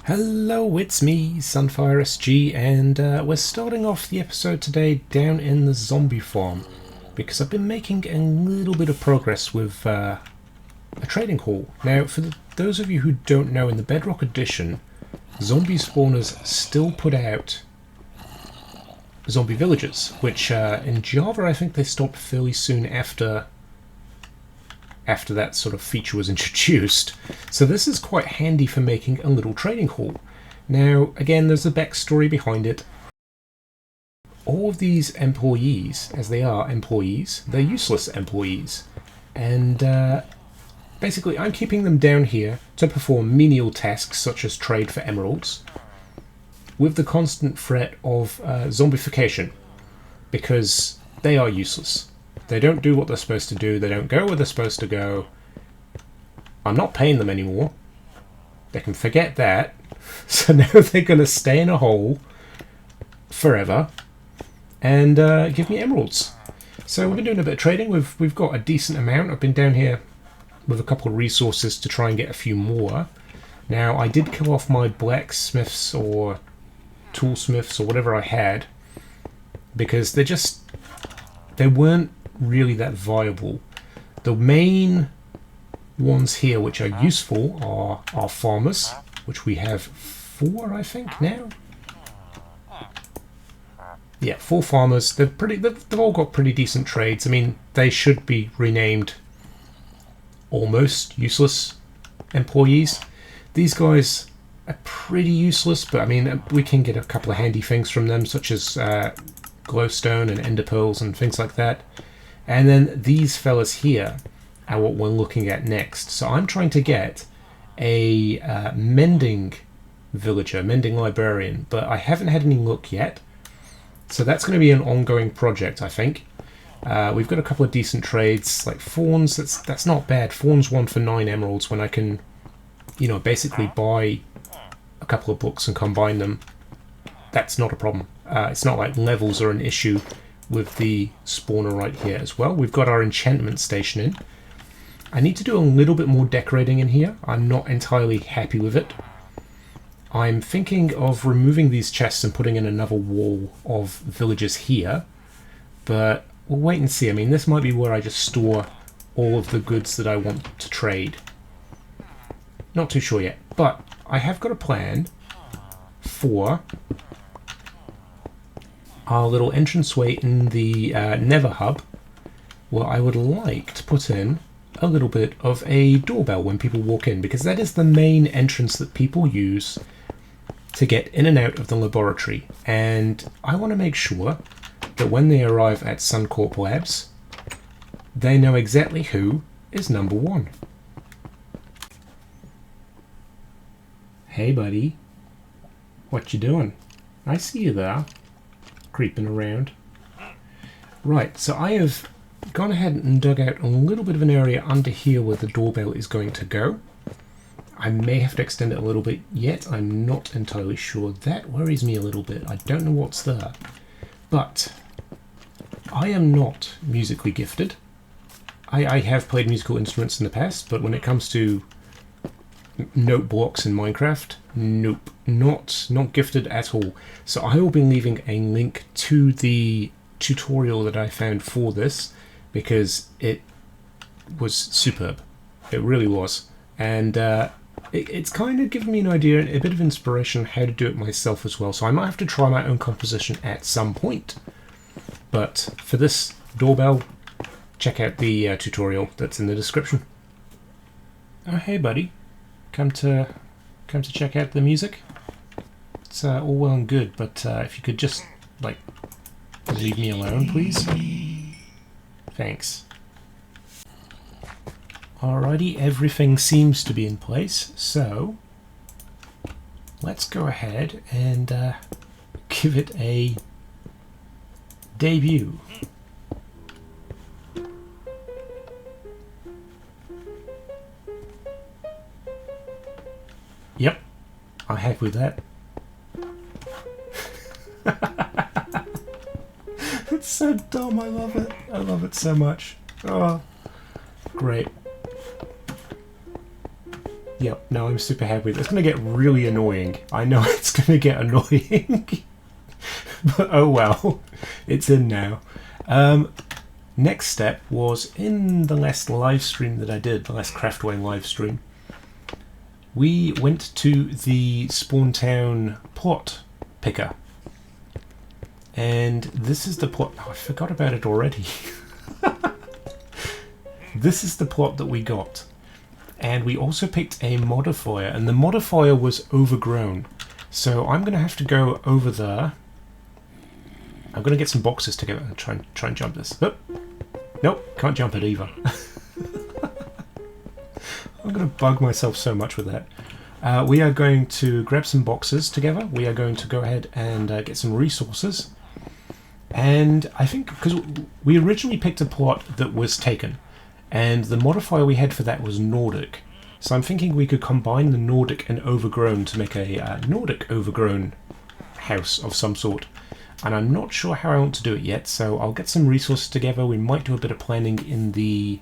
Hello, it's me, Sunfire SG, and we're starting off the episode today down in the zombie farm because I've been making a little bit of progress with a trading hall. Now, for those of you who don't know, in the Bedrock edition, zombie spawners still put out zombie villages, which in Java I think they stopped fairly soon after that sort of feature was introduced. So this is quite handy for making a little trading hall. Now, again, there's a backstory behind it. All of these employees, as they are employees, they're useless employees. And basically I'm keeping them down here to perform menial tasks such as trade for emeralds, with the constant threat of zombification, because they are useless. They don't do what they're supposed to do. They don't go where they're supposed to go. I'm not paying them anymore. They can forget that. So now they're going to stay in a hole forever and give me emeralds. So we've been doing a bit of trading. We've got a decent amount. I've been down here with a couple of resources to try and get a few more. Now, I did kill off my blacksmiths or toolsmiths or whatever I had because they weren't really that viable. The main ones here which are useful are our farmers, which we have 4 I think now. Yeah, 4 farmers. They've all got pretty decent trades. I mean, they should be renamed almost useless employees. These guys are pretty useless, but I mean we can get a couple of handy things from them, such as glowstone and ender pearls and things like that. And then these fellas here are what we're looking at next. So I'm trying to get a mending villager, mending librarian, but I haven't had any luck yet. So that's going to be an ongoing project, I think. We've got a couple of decent trades, like fawns. That's not bad. Fawns 1 for 9 emeralds when I can, basically buy a couple of books and combine them. That's not a problem. It's not like levels are an issue with the spawner right here as well. We've got our enchantment station in. I need to do a little bit more decorating in here. I'm not entirely happy with it. I'm thinking of removing these chests and putting in another wall of villages here, but we'll wait and see. I mean, this might be where I just store all of the goods that I want to trade. Not too sure yet, but I have got a plan for our little entranceway in the Nether Hub, where I would like to put in a little bit of a doorbell when people walk in, because that is the main entrance that people use to get in and out of the laboratory. And I want to make sure that when they arrive at SunCorp Labs, they know exactly who is number 1. Hey buddy, what you doing? I see you there, creeping around. Right, so I have gone ahead and dug out a little bit of an area under here where the doorbell is going to go. I may have to extend it a little bit yet. I'm not entirely sure. That worries me a little bit. I don't know what's there. But I am not musically gifted. I have played musical instruments in the past, but when it comes to note blocks in Minecraft, nope, not gifted at all. So I will be leaving a link to the tutorial that I found for this, because it was superb. It really was. And it's kind of given me an idea, a bit of inspiration how to do it myself as well. So I might have to try my own composition at some point. But for this doorbell, check out the tutorial that's in the description. Oh, hey buddy. Come to check out the music. It's all well and good, but if you could just leave me alone, please. Thanks. Alrighty, everything seems to be in place, so let's go ahead and give it a debut. Yep, I'm happy with that. It's so dumb, I love it. I love it so much. Oh, great. Yep, no, I'm super happy with it. It's going to get really annoying. I know it's going to get annoying. But oh well, it's in now. Next step was in the last live stream that I did, the last Craftaway live stream. We went to the Spawntown plot picker. And this is the plot. Oh, I forgot about it already. This is the plot that we got. And we also picked a modifier, and the modifier was overgrown. So I'm going to have to go over there. I'm going to get some boxes together and try and jump this. Oh. Nope, can't jump it either. I'm going to bug myself so much with that. We are going to grab some boxes together. We are going to go ahead and get some resources. And I think, because we originally picked a plot that was taken, and the modifier we had for that was Nordic. So I'm thinking we could combine the Nordic and overgrown to make a Nordic overgrown house of some sort. And I'm not sure how I want to do it yet, so I'll get some resources together. We might do a bit of planning in the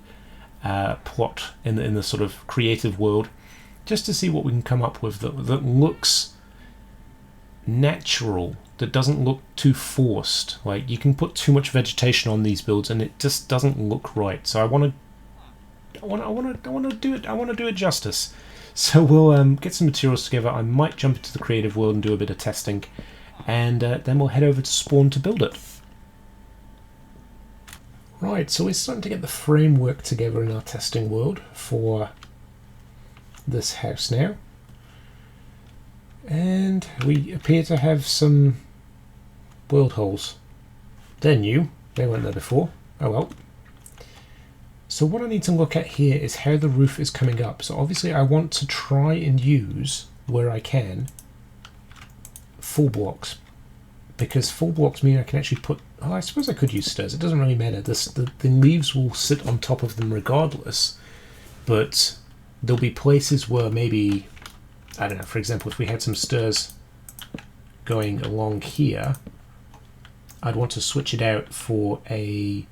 plot, in the sort of creative world, just to see what we can come up with that looks natural, that doesn't look too forced. Like, you can put too much vegetation on these builds and it just doesn't look right. So I want to do it justice. So we'll get some materials together. I might jump into the creative world and do a bit of testing, and then we'll head over to Spawn to build it. Right, so we're starting to get the framework together in our testing world for this house now. And we appear to have some world holes. They're new, they weren't there before. Oh well. So what I need to look at here is how the roof is coming up. So obviously I want to try and use, where I can, full blocks. Because full blocks mean I can actually put... Oh, I suppose I could use stairs. It doesn't really matter. The leaves will sit on top of them regardless. But there'll be places where maybe... I don't know, for example, if we had some stairs going along here, I'd want to switch it out for a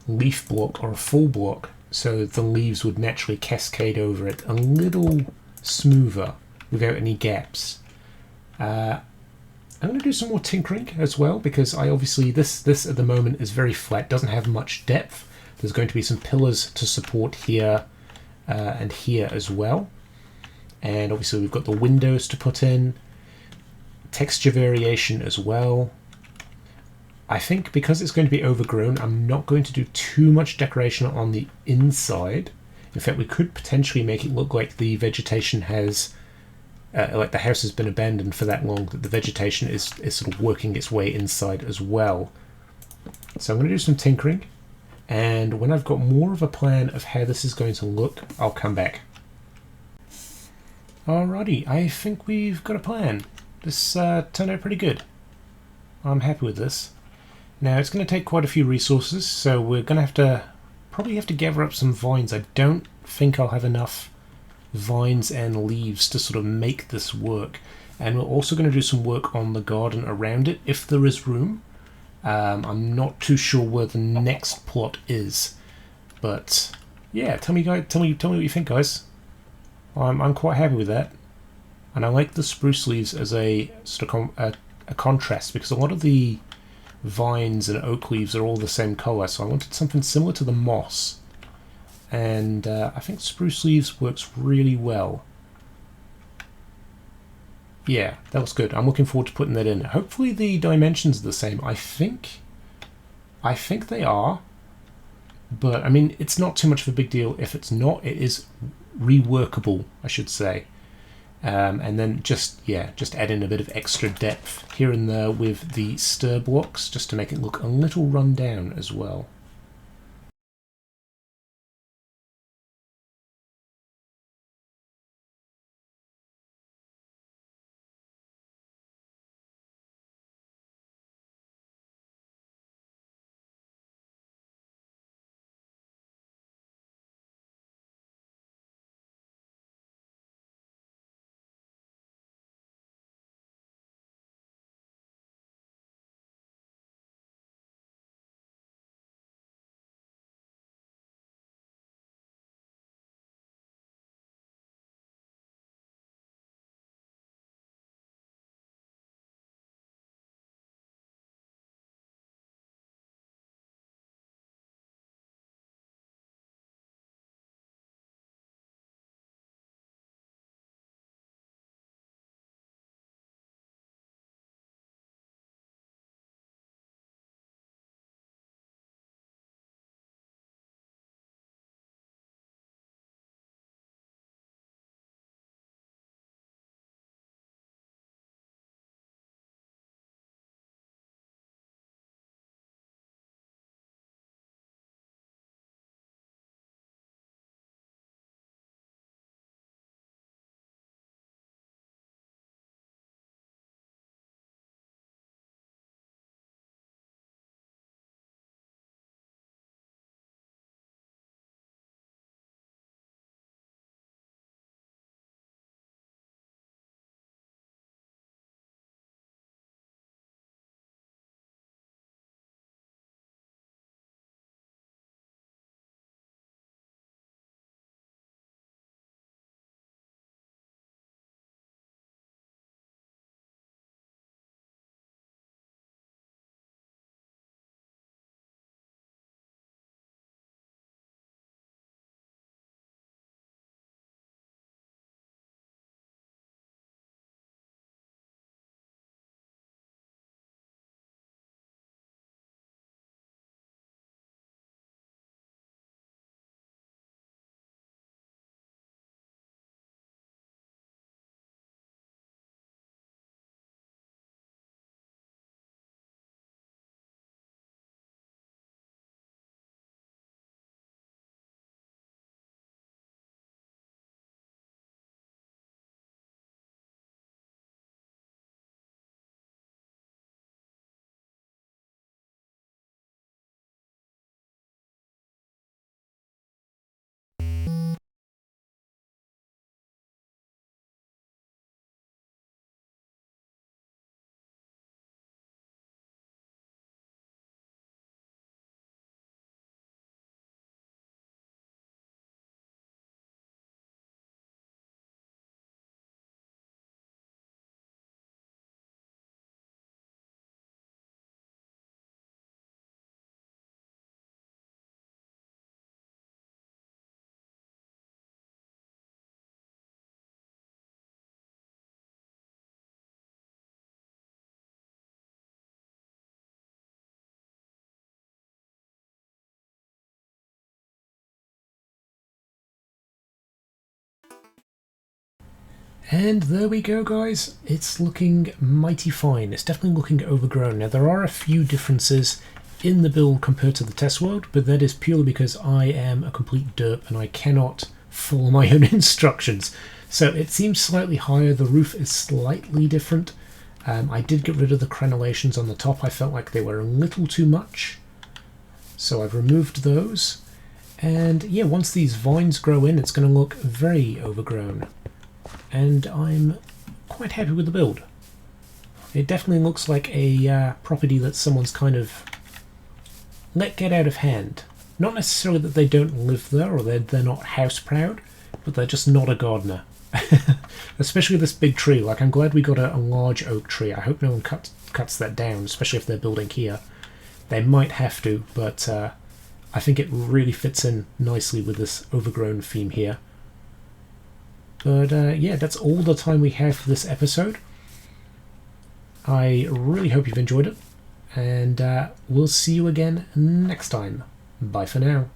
leaf block or a full block so the leaves would naturally cascade over it a little smoother without any gaps. I'm going to do some more tinkering as well, because I obviously this at the moment is very flat, doesn't have much depth. There's going to be some pillars to support here and here as well. And obviously we've got the windows to put in, texture variation as well. I think because it's going to be overgrown, I'm not going to do too much decoration on the inside. In fact, we could potentially make it look like the vegetation has, like the house has been abandoned for that long, that the vegetation is sort of working its way inside as well. So I'm going to do some tinkering, and when I've got more of a plan of how this is going to look, I'll come back. Alrighty, I think we've got a plan. This turned out pretty good. I'm happy with this. Now it's going to take quite a few resources, so we're going to probably have to gather up some vines. I don't think I'll have enough vines and leaves to sort of make this work. And we're also going to do some work on the garden around it, if there is room. I'm not too sure where the next plot is, but yeah, tell me what you think, guys. I'm quite happy with that, and I like the spruce leaves as a sort of a contrast, because a lot of the vines and oak leaves are all the same color, so I wanted something similar to the moss, and I think spruce leaves works really well. Yeah, that looks good. I'm looking forward to putting that in. Hopefully the dimensions are the same. I think they are, but I mean, it's not too much of a big deal. If it's not, it is reworkable, I should say. And then just add in a bit of extra depth here and there with the stir blocks, just to make it look a little run down as well. And there we go, guys. It's looking mighty fine. It's definitely looking overgrown. Now, there are a few differences in the build compared to the test world, but that is purely because I am a complete derp and I cannot follow my own instructions. So it seems slightly higher. The roof is slightly different. I did get rid of the crenellations on the top. I felt like they were a little too much. So I've removed those. And yeah, once these vines grow in, it's going to look very overgrown. And I'm quite happy with the build. It definitely looks like a property that someone's kind of let get out of hand. Not necessarily that they don't live there or they're not house proud, but they're just not a gardener. Especially this big tree. Like, I'm glad we got a large oak tree. I hope no one cuts that down, especially if they're building here. They might have to, but I think it really fits in nicely with this overgrown theme here. But yeah, that's all the time we have for this episode. I really hope you've enjoyed it, and we'll see you again next time. Bye for now.